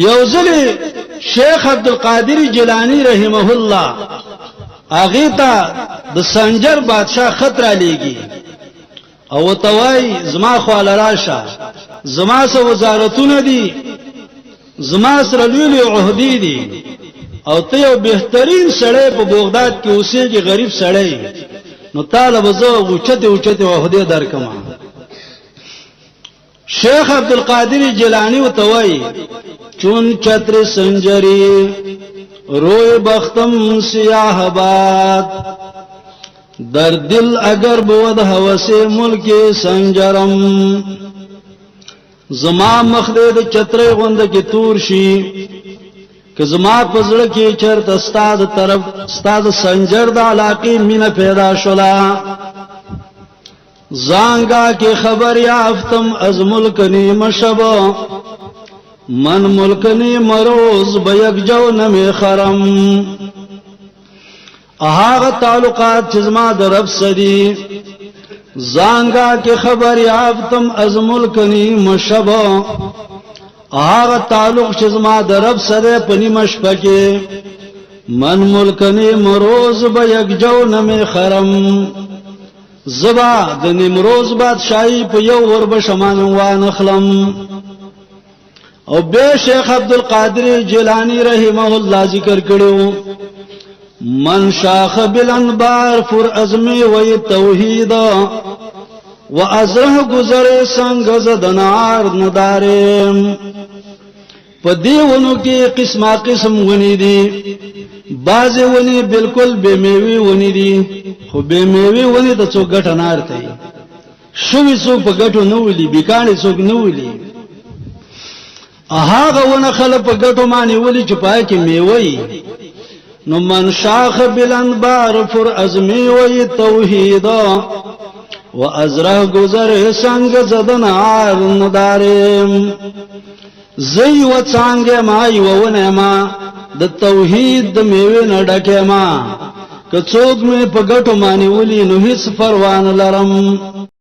usually شیخ عبدالقادر جیلانی رحمه الله اغیتا د سنجر بادشاہ خط را لیگی او توای زما خواله راشه زما سره وزارتونه دي زما سره لوی عہدی دي او ته یو بهترین سړی په بغداد کې اوسېږي غریب سړی نو طالب زو اوچته عہدی درکما شیخ عبدالقادر جیلانی وتوای چون چتر سنجری روی بختم سیاہ باد در دل اگر بود هوس ملک سنجرم زما مخدد چتر غوند کی تور شي که زما پزړه کې چرته استاد طرف استاد سنجر د علاقې مینه پیدا شولا زانگا کی خبر یافتم از ملکنی مشبا من ملکنی مروز بیک جو نمی خرم اهاغ تعلقات چزما در رب سدی زانگا کی خبر یافتم از ملکنی مشبا اهاغ تعلق چزما در رب سدی پنی مشپکی من ملکنی مروز بیک جو نمی خرم زبا د نمروز بادشاہی په یو ور بشمان وانخلم او به شیخ عبدالقادر جیلانی رحمه الله ذکر کړو من شاخ بالانبار فر ازمی و توحید و ازره گذر سنگ زدنار ندارم په دیونو کې قسمه قسم ونی دي باز ونی بالکل بے میوی ونی دي خو بے میوی ونی ته څو ګټه نه ارتي شوی څو په ګټو نه ولي بیکانه څو نه ولي هغه ونه خلک په ګټو باندې ولي چې پای کې میوي نو من شاخ بالانبار فر ازمی و توحید و ازره گذر سنگ زدن عار ندارم زی و څنګه ما یو ونه ما د توحید د میوه نه ډکه ما که څوک مې په ګټو باندې ولي نو هیڅ پروا نه لرم